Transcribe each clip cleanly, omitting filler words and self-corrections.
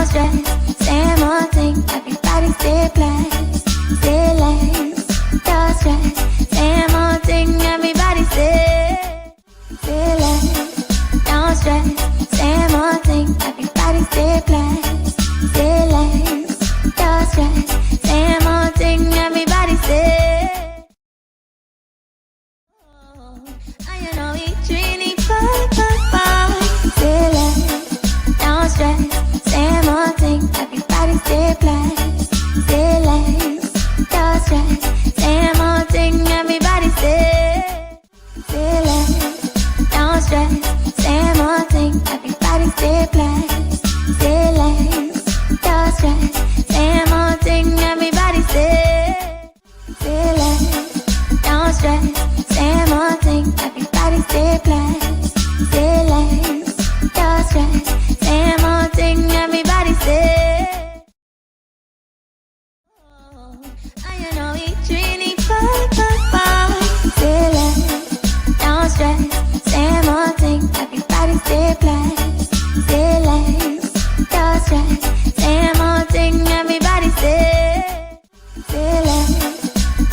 stress, same old thing. Everybody stay blessed, stay less. No stress, same old thing. Everybody stay less. No stress, same old thing. Everybody stay blessed, stay less. No stress, same old thing. Everybody stay. I know each really fun. Stay less. No stress, same old thing. Everybody stay blessed, stay less. No stress, same old thing. Everybody stay less. No stress, same old thing. Everybody stay blessed, stay less. No stress, same old thing. Everybody stay less. No stress, same old thing. Everybody stay blessed, stay less. No stress, same old thing. Everybody stay. I know each really fun. Stay less. No stress, same old thing. Everybody stay blessed, stay less. No stress, same old thing. Everybody stay less.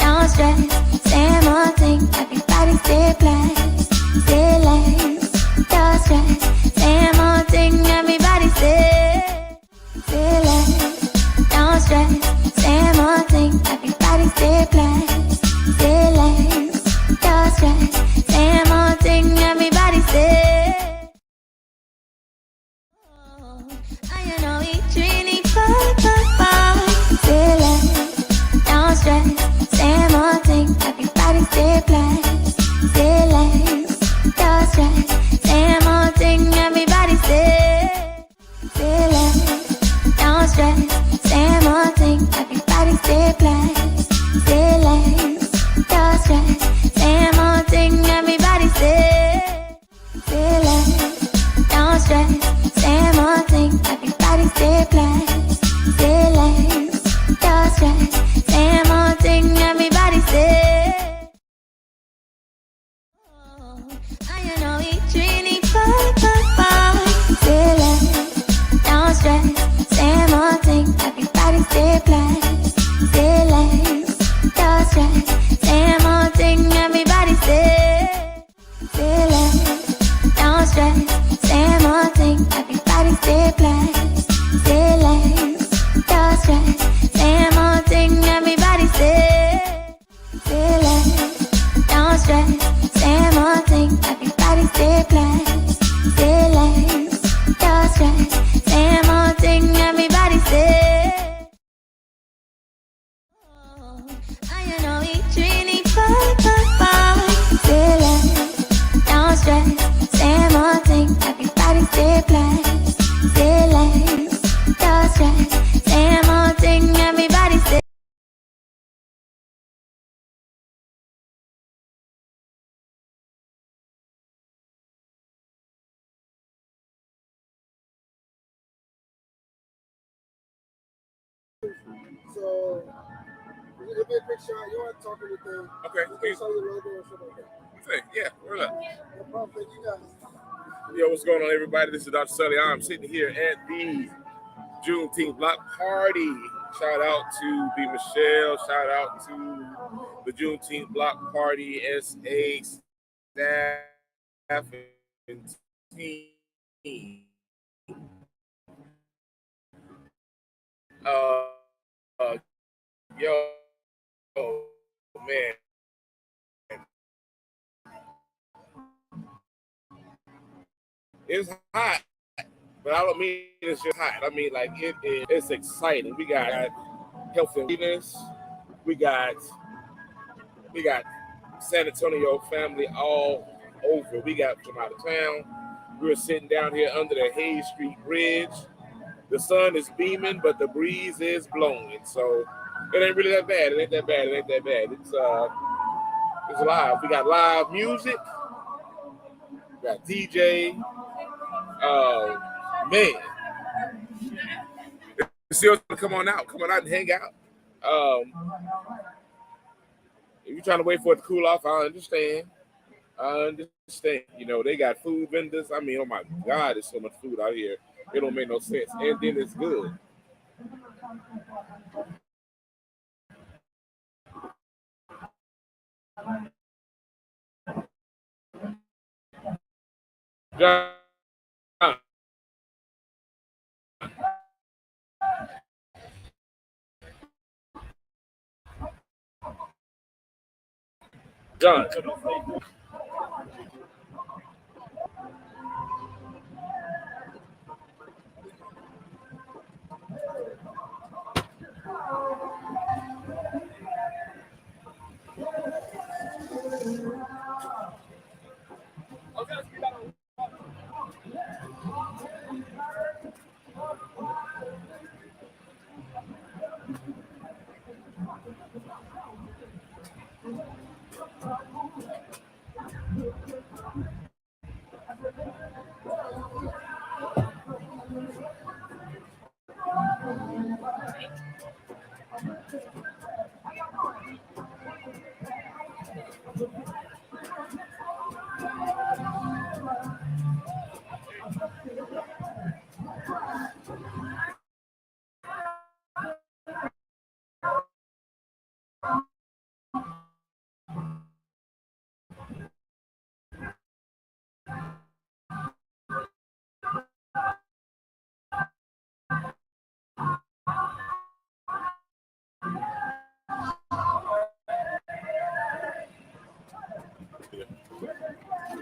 No stress, same old thing. Everybody stay blessed, stay less. No stress, same old thing. Everybody stay less. No stress, same old thing. Everybody stay blessed, stay less. No stress, same old thing. Everybody stay. I know each really fun. Stay less. No stress, same old thing. Everybody stay blessed, stay less. No stress, same old thing. Everybody stay less. No stress, same old thing. Everybody stay blessed, stay less. No stress, same old thing. Everybody stay less. No stress, same old thing. Everybody stay blessed, stay less. No stress, same old thing. Everybody stay. I know each really fun. Stay less. No stress, same old thing. Everybody stay blessed, stay less. No stress, same old thing. Everybody stay less. No stress, same old thing. Everybody stay blessed, stay less. No stress, same old thing. Everybody stay less. No stress, same old thing. Everybody stay blessed, stay less. No stress, same old thing. Everybody stay. I know each really fun. Stay less. No stress, same old thing. Everybody stay blessed, stay less. No stress, same old thing. Everybody stay. So, it'll be a quick shot. You want to talk anything? Okay. Just show your logo and shit like that. Yeah, roll up. No problem. Thank you guys. Yo, what's going on, everybody? This is Dr. Sully. I'm sitting here at the Juneteenth block party. Shout out to B. Michelle. Shout out to the Juneteenth block party SA staff and team. Yo, man. It's hot, but I don't mean it's just hot. I mean, like, it's exciting. We got health and wellness. We got San Antonio family all over. We got from out of town. We were sitting down here under the Hayes Street Bridge. The sun is beaming, but the breeze is blowing. So it ain't really that bad. It ain't that bad. It's live. We got live music. We got DJ. Man. Still come on out and hang out. If you're trying to wait for it to cool off, I understand. You know, they got food vendors. I mean, oh my God, there's so much food out here. It don't make no sense. And then it's good. John. John.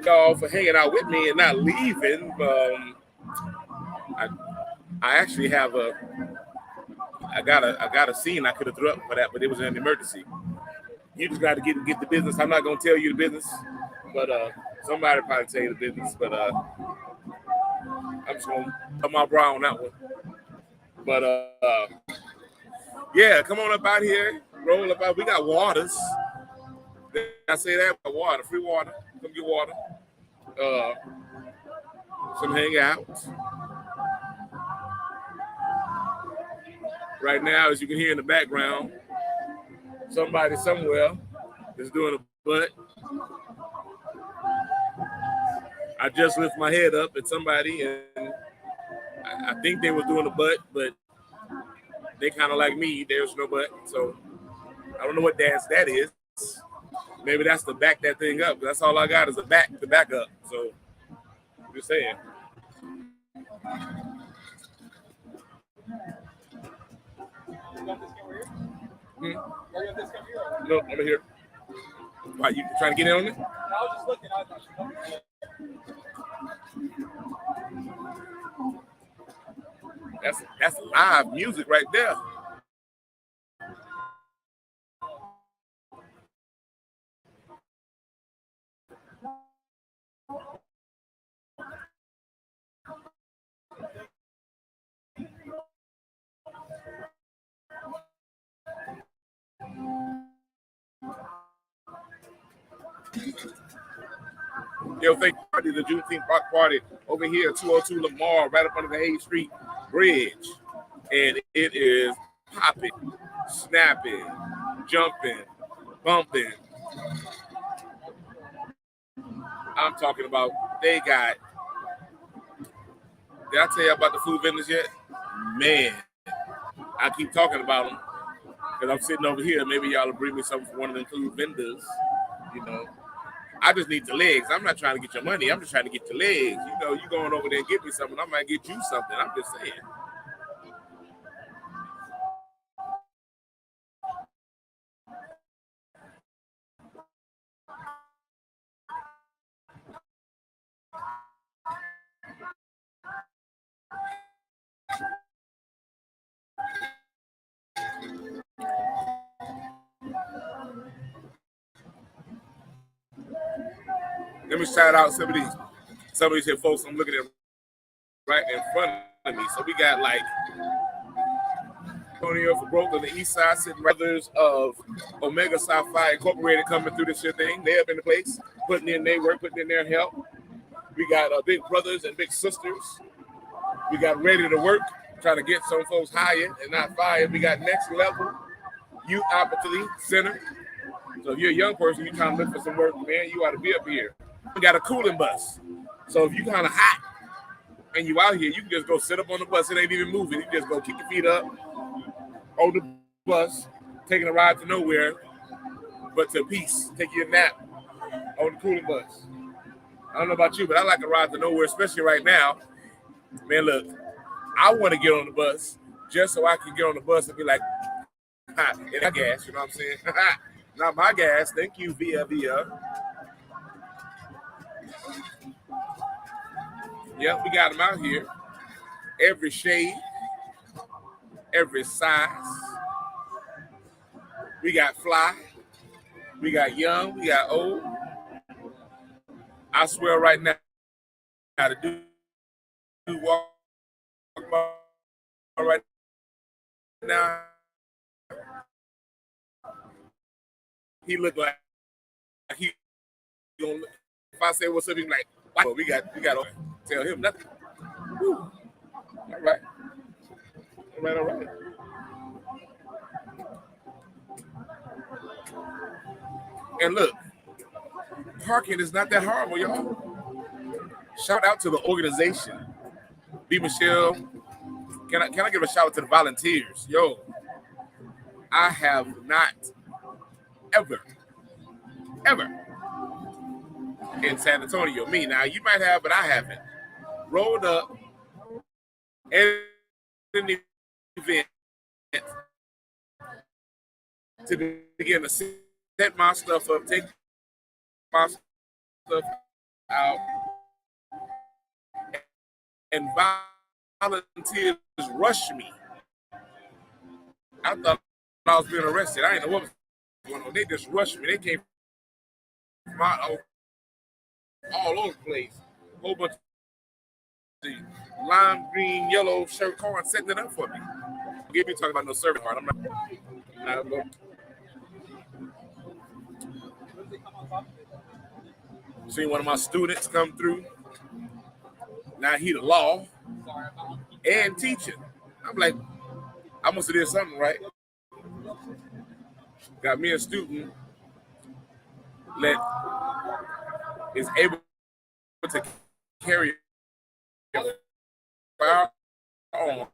Y'all for hanging out with me and not leaving. I, I actually have I got a scene I could have threw up for that, but it was an emergency. You just got to get the business. I'm not gonna tell you the business, but somebody probably tell you the business. But I'm just gonna put my bra on that one. But yeah, come on up out here, roll up out. We got waters. Did I say that? Water, free water. Come get water. Some hangouts. Right now, as you can hear in the background, somebody somewhere is doing a butt. I just lift my head up at somebody, and I think they was doing a butt, but they kind of like me. There's no butt, so I don't know what dance that is. Maybe that's to back that thing up. That's all I got is a back to back up. So I'm just saying. No, I'm here. Why, you trying to get in on it? I was just looking. That's live music right there. Yo, thank party, the Juneteenth block party over here, 202 Lamar, right up under the Hayes Street Bridge. And it is popping, snapping, jumping, bumping. I'm talking about, they got, did I tell you about the food vendors yet? Man, I keep talking about them because I'm sitting over here. Maybe y'all will bring me something from one of them food vendors, you know. I just need the legs. I'm not trying to get your money. I'm just trying to get the legs. You know, you going over there and get me something. I might get you something. I'm just saying. Let me shout out some of these here folks I'm looking at right in front of me. So we got like Antonio for Broke on the east side, sitting brothers of Omega Psi Phi Incorporated coming through this here thing. They up in the place, putting in their work, putting in their help. We got big brothers and big sisters. We got ready to work, trying to get some folks higher and not fired. We got Next Level Youth Opportunity Center. So if you're a young person, you're trying to look for some work, man, you ought to be up here. We got a cooling bus. So if you kind of hot and you out here, you can just go sit up on the bus. It ain't even moving. You just go kick your feet up on the bus, taking a ride to nowhere, but to peace. Take your nap on the cooling bus. I don't know about you, but I like a ride to nowhere, especially right now. Man, look, I want to get on the bus just so I can get on the bus and be like, ha, and that gas, you know what I'm saying? Not my gas. Thank you, via. Yeah, we got them out here. Every shade, every size. We got fly, we got young, we got old. I swear right now, the dude walk right now, he look like he gonna look. If I say what's up, he's like, wow, we got to tell him nothing. Whew. All right. All right. And look, parking is not that horrible, y'all. Shout out to the organization. B. Michelle, can I give a shout out to the volunteers? Yo, I have not ever in San Antonio, me now, you might have, but I haven't, rolled up in an event to begin to set my stuff up, take my stuff out, and volunteers rush me. I thought I was being arrested. I didn't know what was going on. They just rushed me. They came from all over the place. A whole bunch of the lime green, yellow shirt car setting it up for me. Give me talking about no service card. I'm not seen one of my students come through. Now he the law and teaching. I'm like, I must have did something right. Got me a student that is able to carry a firearm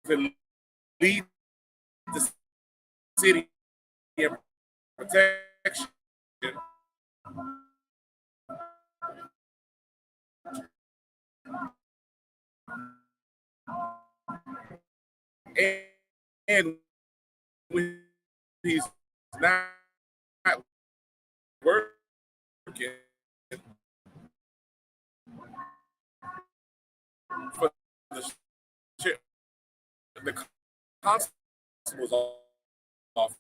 to lead the city in protection. And when he's not working for the constable's office,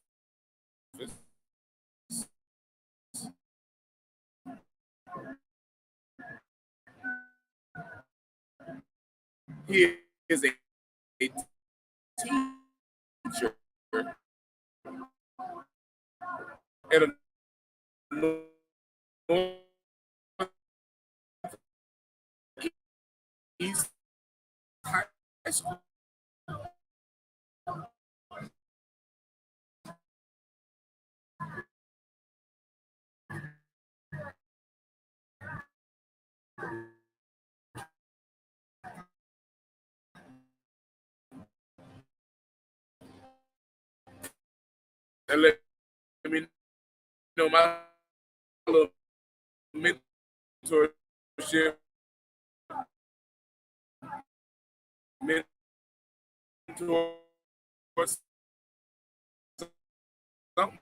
he is a teacher at a East High School. And let me know my little mentorship, mentor something.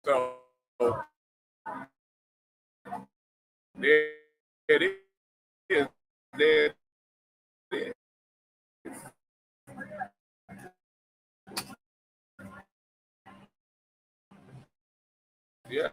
So there it is. There it is. Yeah.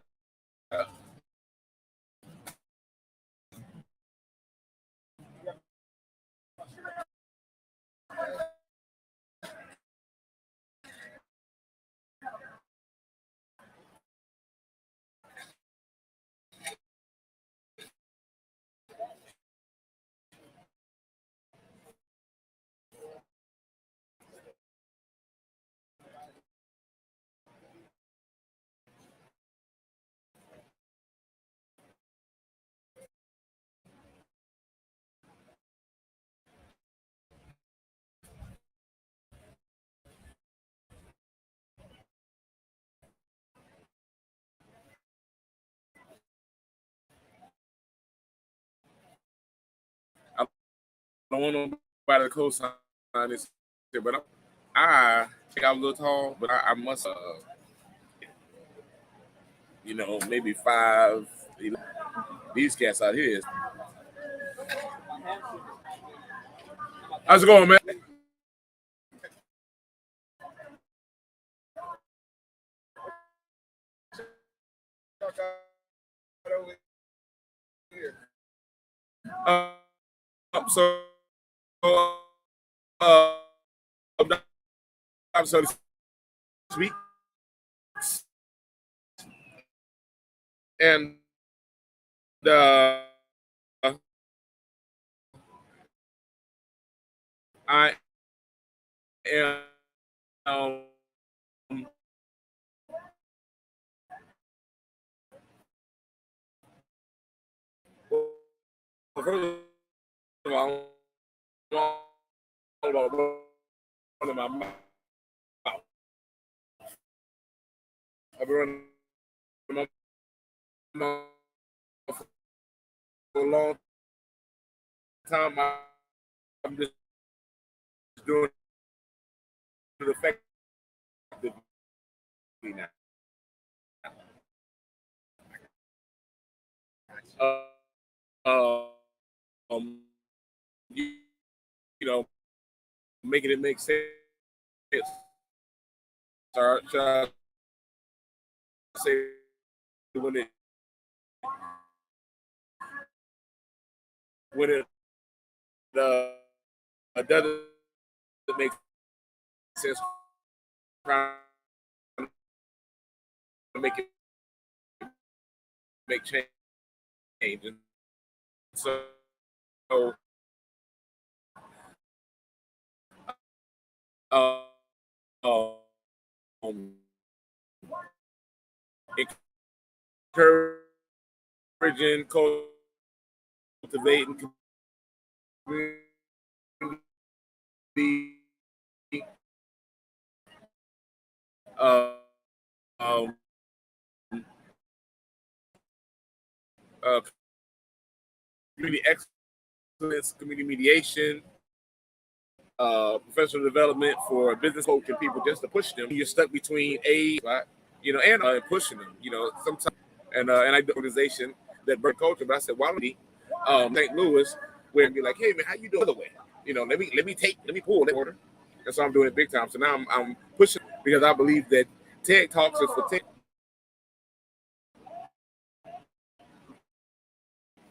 want nobody to co-sign this, but I think I'm a little tall, but I must, maybe 5'11". These cats out here. How's it going, man? Uh, so, uh, so to speak, and uh, I am well, first of all, I'm about running my mouth. I've been running my mouth for a long time. I'm just doing it effectively now. Uh, uh, um, you, you know, making it make sense. Should I say when it doesn't make sense, trying to make change, and so uh, um, encouraging, cultivating community, uh, um, community excellence, community mediation, professional development for business folk and people, just to push them. You're stuck between right? And pushing them. Sometimes, and I do organization that burn culture. But I said, why don't we, St. Louis, where be like, hey man, how you doing? The way, let me pull that order. And so I'm doing it big time. So now I'm pushing because I believe that TED Talks is for TED.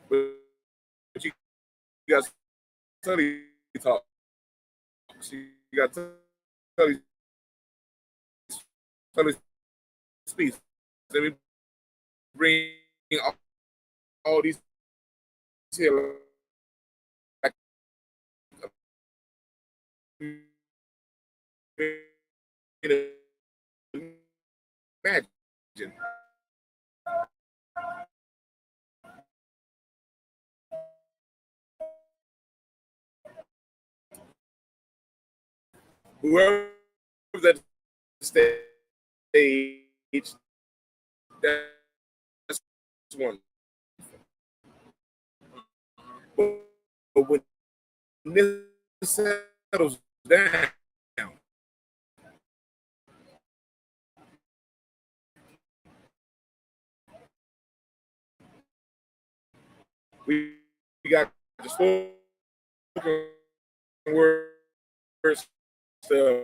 But you got study talk. You got study speech. Let me bring all these here. Like, imagine. Whoever that stage, that's one. But when this settles down, we got the spoken word stuff.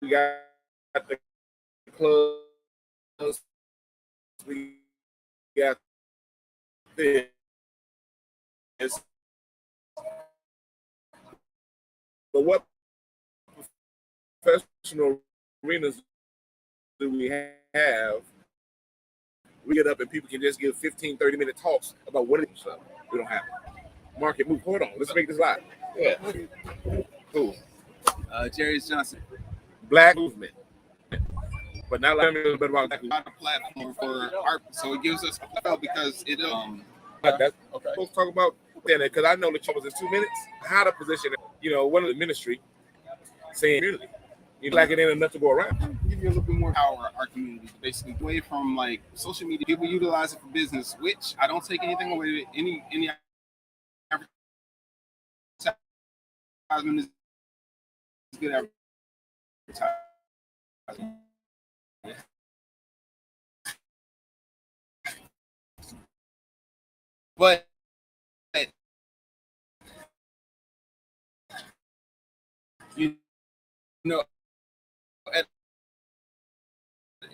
We got the clubs. We got this. But what professional arenas do we have? We get up and people can just give 15, 30-minute talks about what it is. We don't have it. Market move. Hold on. Let's make this live. Yeah. Cool. Jerry Johnson. Black movement. But now let me a little bit about a platform for art, so it gives us because it that's okay. Let's talk about that because I know the show was in 2 minutes. How to position it, one of the ministry saying community. You like it ain't enough to go around. Give you a little bit more power our community, basically away from like social media. People utilize it for business, which I don't take anything away with any advertisement is good advertising. But you know,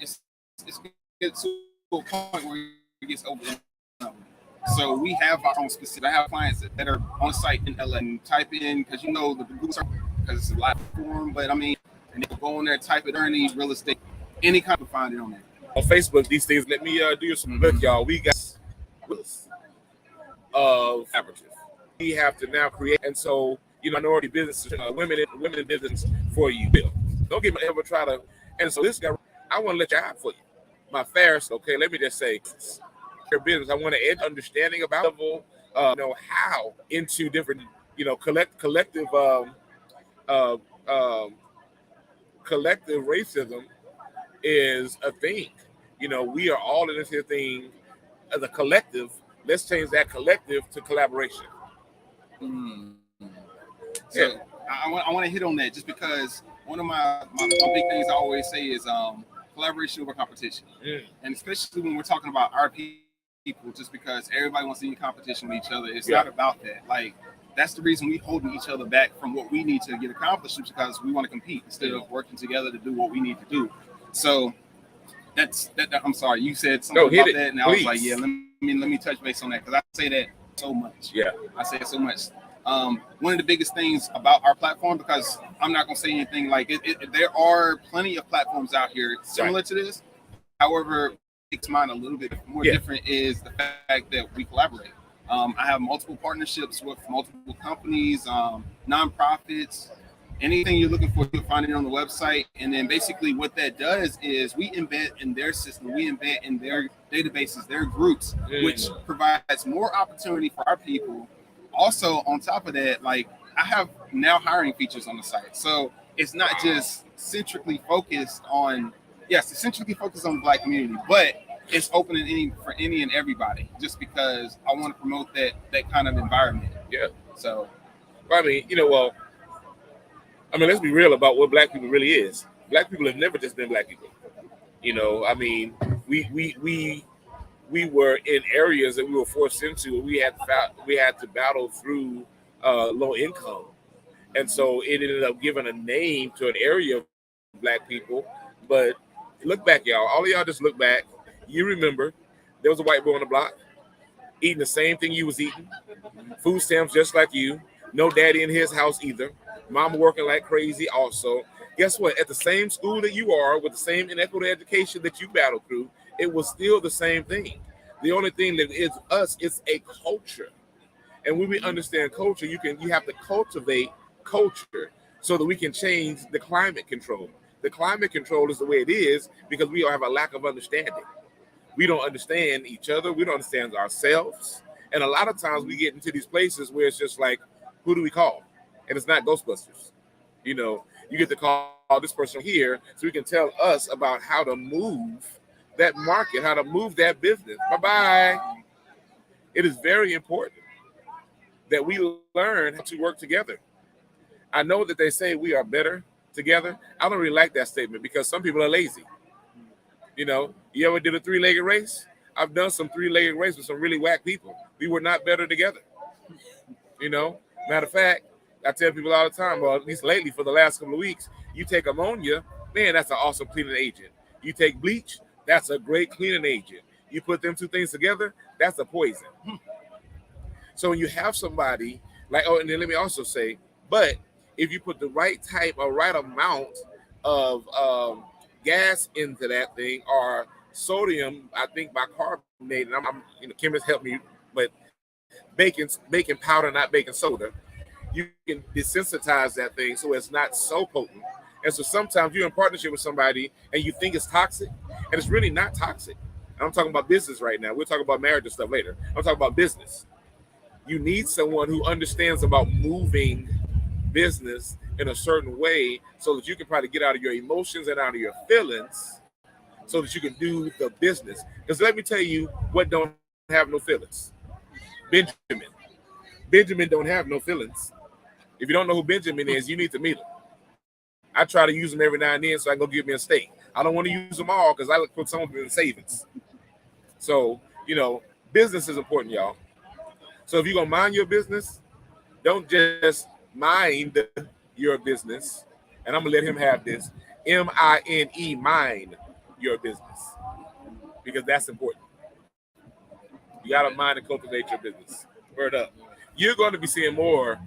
it's gets to a point where it gets overwhelming. So we have our own specific. I have clients that are on site in LA and type in because the Google because it's a live form. But I mean, and they go on there, type it, earnings, real estate, any kind of find it on there. On Facebook, these things. Let me do you some look, y'all. We got of averages. We have to now create, and so minority businesses, women in business for you. Don't get me ever try to. And so this guy, I want to let you out for you. My fairest, okay. Let me just say, your business. I want to add understanding about level, how into different, collective racism is a thing. We are all in this here thing as a collective. Let's change that collective to collaboration. So yeah. I want to hit on that just because one of my big things I always say is collaboration over competition. And especially when we're talking about our people, just because everybody wants to be in competition with each other. It's not about that. Like, that's the reason we holding each other back from what we need to get accomplished, because we want to compete instead of working together to do what we need to do. So that's I'm sorry, you said something about that, and I was like, yeah, let me touch base on that, because I say that so much. Yeah, I say it so much. One of the biggest things about our platform, because I'm not gonna say anything like it, there are plenty of platforms out here similar to this. However, makes mine a little bit more different is the fact that we collaborate. I have multiple partnerships with multiple companies, nonprofits. Anything you're looking for, you'll find it on the website. And then basically what that does is we embed in their system, we embed in their databases, their groups, which provides more opportunity for our people. Also, on top of that, like, I have now hiring features on the site. So it's not just centrically focused on, it's centrally focused on the Black community, but it's open for any and everybody, just because I want to promote that kind of environment. Yeah. So, I mean, let's be real about what Black people really is. Black people have never just been Black people. I mean, we were in areas that we were forced into. We had to battle through low income, and so it ended up giving a name to an area of Black people. But look back, y'all. All of y'all just look back. You remember there was a white boy on the block eating the same thing you was eating, food stamps just like you. No daddy in his house either. Mama working like crazy also. Guess what? At the same school that you are, with the same inequitable education that you battled through, it was still the same thing. The only thing that is us, it's a culture. And when we understand culture, you have to cultivate culture so that we can change the climate control. The climate control is the way it is because we have a lack of understanding. We don't understand each other. We don't understand ourselves. And a lot of times we get into these places where it's just like, who do we call? And it's not Ghostbusters. You get to call this person here so we can tell us about how to move that market, how to move that business. Bye-bye. It is very important that we learn how to work together. I know that they say we are better together. I don't really like that statement because some people are lazy. You ever did a 3-legged race? I've done some 3-legged race with some really whack people. We were not better together. Matter of fact, I tell people all the time, well, at least lately for the last couple of weeks, you take ammonia, man, that's an awesome cleaning agent. You take bleach, that's a great cleaning agent. You put them two things together, that's a poison. So when you have somebody like, and then let me also say, but if you put the right type or right amount of gas into that thing, or sodium, I think bicarbonate, and I'm chemists help me, but baking powder, not baking soda, you can desensitize that thing so it's not so potent. And so sometimes you're in partnership with somebody and you think it's toxic, and it's really not toxic. I'm talking about business right now. We'll talk about marriage and stuff later. I'm talking about business. You need someone who understands about moving business in a certain way so that you can probably get out of your emotions and out of your feelings so that you can do the business. Because let me tell you what don't have no feelings. Benjamin don't have no feelings. If you don't know who Benjamin is, you need to meet him. I try to use them every now and then so I can go get me a steak. I don't want to use them all because I put some of them in savings. So, business is important, y'all. So if you're going to mind your business, don't just mind your business. And I'm going to let him have this. M-I-N-E, mind your business. Because that's important. You got to mind and cultivate your business. Word up. You're going to be seeing more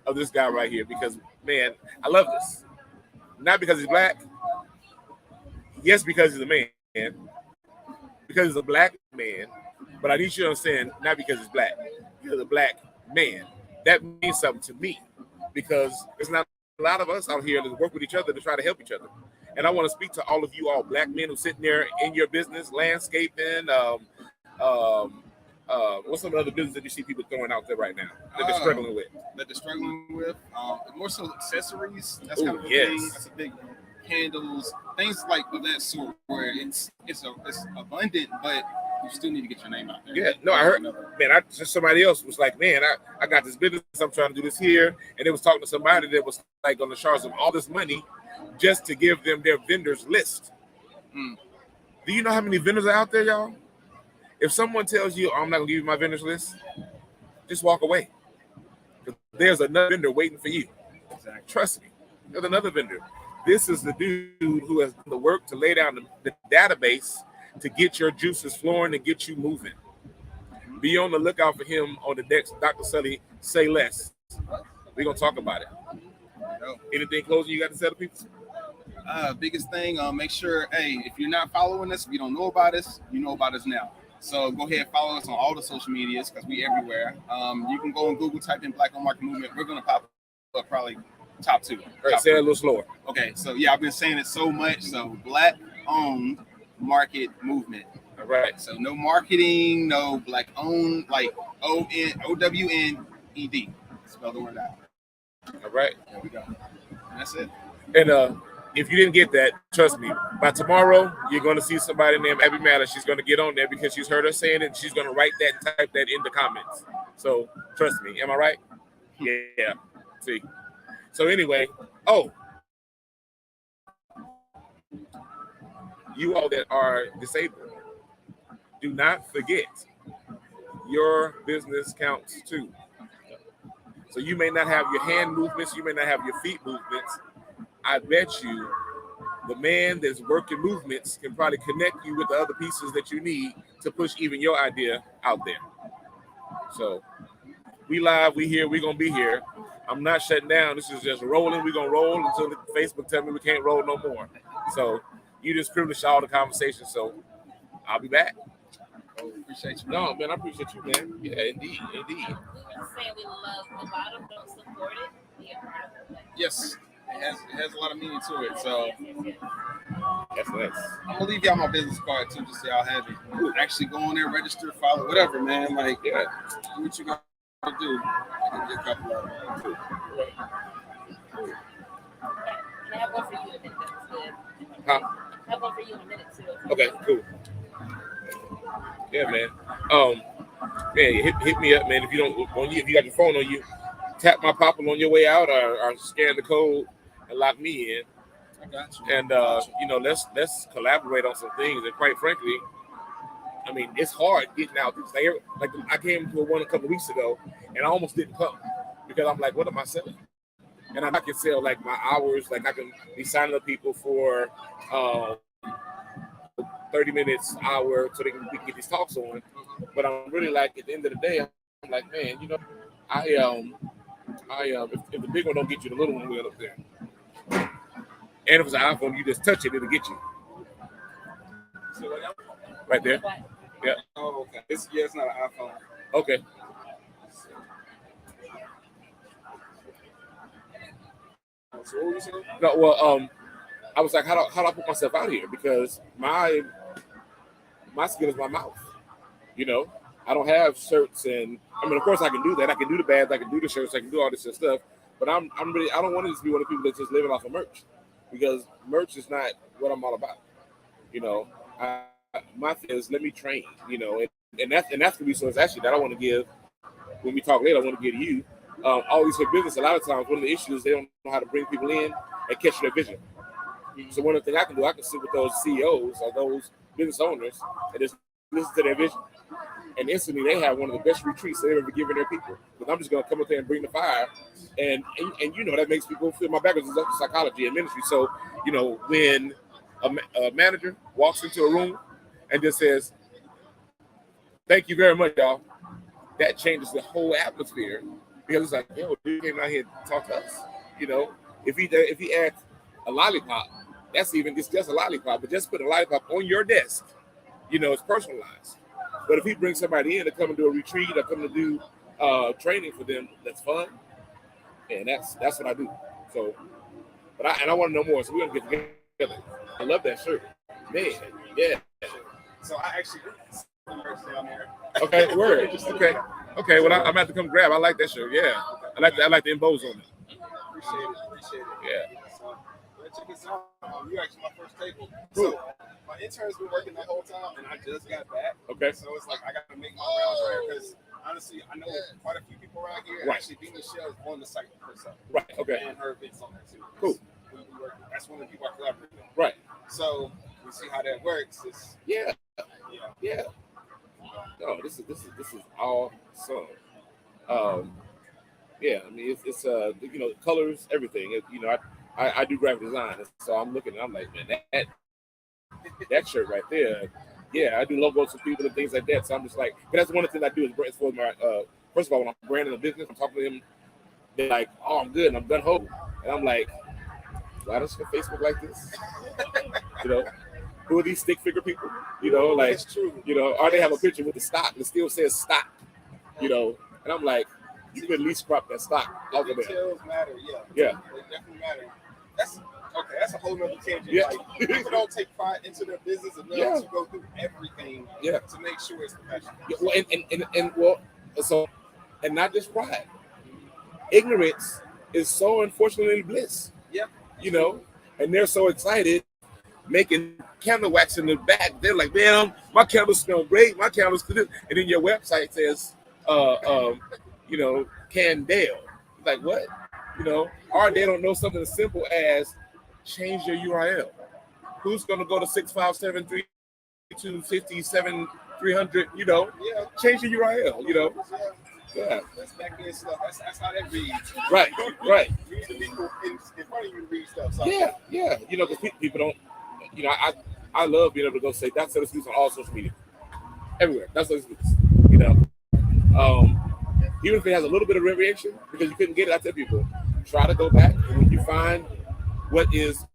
of this guy right here because, man, I love this. Not because he's black. Yes, because he's a man. Because he's a black man. But I need you to understand, not because he's black. Because a black man. That means something to me. Because there's not a lot of us out here that work with each other to try to help each other. And I want to speak to all of you, all black men who sitting there in your business, landscaping, what's some of the other business that you see people throwing out there right now that they're struggling with? More so accessories. That's kind of a thing. That's a big candles, things like of that sort, where it's abundant, but you still need to get your name out there. Yeah, no, I heard, man. Somebody else was like, man, I got this business. I'm trying to do this here, and they was talking to somebody that was like going to charge them all this money just to give them their vendors list. Do you know how many vendors are out there, y'all? If someone tells you, I'm not going to give you my vendors list, just walk away. There's another vendor waiting for you. Exactly. Trust me. There's another vendor. This is the dude who has done the work to lay down the database to get your juices flowing and get you moving. Be on the lookout for him on the next Dr. Sully Say Less. We're going to talk about it. Anything closing you got to say to people? Biggest thing, make sure, if you're not following us, if you don't know about us, you know about us now. So go ahead, follow us on all the social medias because we everywhere. You can go on Google, type in Black Owned Market Movement. We're going to pop up probably top 2. All right, say it a little slower. Okay, so yeah, I've been saying it so much. So Black Owned Market Movement. All right. So no marketing, no Black Owned, like OWNED. Spell the word out. All right. There we go. And that's it. And if you didn't get that, trust me, by tomorrow, you're going to see somebody named Abby Matter. She's going to get on there because she's heard us saying it. And she's going to write that and type that in the comments. So trust me. Am I right? Yeah. See. So anyway, you all that are disabled, do not forget your business counts too. So you may not have your hand movements, you may not have your feet movements. I bet you the man that's working movements can probably connect you with the other pieces that you need to push even your idea out there. So we live, we here, we gonna be here. I'm not shutting down. This is just rolling. We're gonna roll until Facebook tell me we can't roll no more. So you just privileged all the conversation. So I'll be back. Appreciate you. No, man, I appreciate you, man. Yeah, indeed. Just saying we love the bottom, don't support it, be a part of it. Yes. It has a lot of meaning to it. So that's nice. I'm gonna leave y'all my business card too, just so y'all have it. Actually go on there, register, follow, whatever, man. Like, do what you gotta do. I can get a couple of them. And I have one for you in a minute. That's good. Huh? I have one for you in a minute too. Okay, cool. Yeah, man. Hit me up, man. If you got your phone on you, tap my popple on your way out, or scan the code and lock me in. I got you. And let's collaborate on some things. And quite frankly, I mean, it's hard getting out. Like I came to one a couple of weeks ago, and I almost didn't come because I'm like, what am I selling? And I can sell like my hours. Like I can be signing up people for 30 minutes, hour, so we can get these talks on. But I'm really like, at the end of the day, I'm like, man, if the big one don't get you, the little one will up there. And if it's an iPhone, you just touch it, it'll get you. Right there. Yeah. Oh, okay. It's not an iPhone. Okay. So what were you saying? No, well, I was like, how do I put myself out here? Because my skin is my mouth. I don't have shirts, and I mean, of course, I can do that. I can do the bags, I can do the shirts, I can do all this stuff. But I don't want to just be one of the people that's just living off of merch, because merch is not what I'm all about. My thing is, let me train. And that's the resource actually that I want to give. When we talk later, I want to give to you all these for business. A lot of times, one of the issues they don't know how to bring people in and catch their vision. So one of the things I can do, I can sit with those CEOs or those business owners and just listen to their vision. And instantly, they have one of the best retreats they've ever given their people. Because I'm just going to come up there and bring the fire, and that makes people feel. My background is psychology and ministry, so when a manager walks into a room and just says, "Thank you very much, y'all," that changes the whole atmosphere because it's like, yo, dude came out here to talk to us. If he adds a lollipop, that's it's just a lollipop, but just put a lollipop on your desk. It's personalized. But if he brings somebody in to come and do a retreat or come to do training for them, that's fun. And that's what I do. So, but I want to know more. So we're gonna get together. I love that shirt, man. Yeah. So I actually merch down there. Okay, word. Okay. Well, I'm about to come grab. I like that shirt. Yeah, I like the embos on it. Appreciate it. Yeah. So, check this out. You're actually my first table. Cool. So my intern's been working the whole time, and I just got back. Okay. So it's like I got to make my rounds right because honestly, I know quite a few people around here. Right. Actually, Dean Michelle is on the site herself. Right. Okay. And her events on there too. Cool. That's one of the people I collaborate with. Right. So we see how that works. Yeah. No, this is awesome. Yeah, I mean it's colors, everything. I do graphic design, so I'm looking and I'm like, man, that shirt right there. Yeah, I do logos for people and things like that. So I'm just like, but that's one of the things I do is for my first of all, when I'm branding a business, I'm talking to them, they're like, oh, I'm good and I'm done ho. And I'm like, why does your Facebook like this? Who are these stick figure people? Like, That's true. Or they have a picture with the stock that still says stock, and I'm like, you could at least crop that stock out of there. Details matter, Yeah. They definitely matter. That's a whole nother tangent. Yeah. Like, people don't take pride into their business enough to go through everything to make sure it's professional. Yeah, well, and not just pride. Ignorance is so unfortunately bliss. Yep. And they're so excited making candle wax in the back. They're like, man, my candles smell great. My candles good. And then your website says, Candale. Like what? Or they don't know something as simple as change your URL. Who's going to go to 657-322-57-300? Change your URL. Yeah. That's back end stuff. That's how that reads. Right. You need the people in front of you to read stuff. So. Yeah. Because people don't. I love being able to go say that's what it's on all social media, everywhere. That's what it's. Even if it has a little bit of variation, because you couldn't get it, I tell people, try to go back, and when you find what is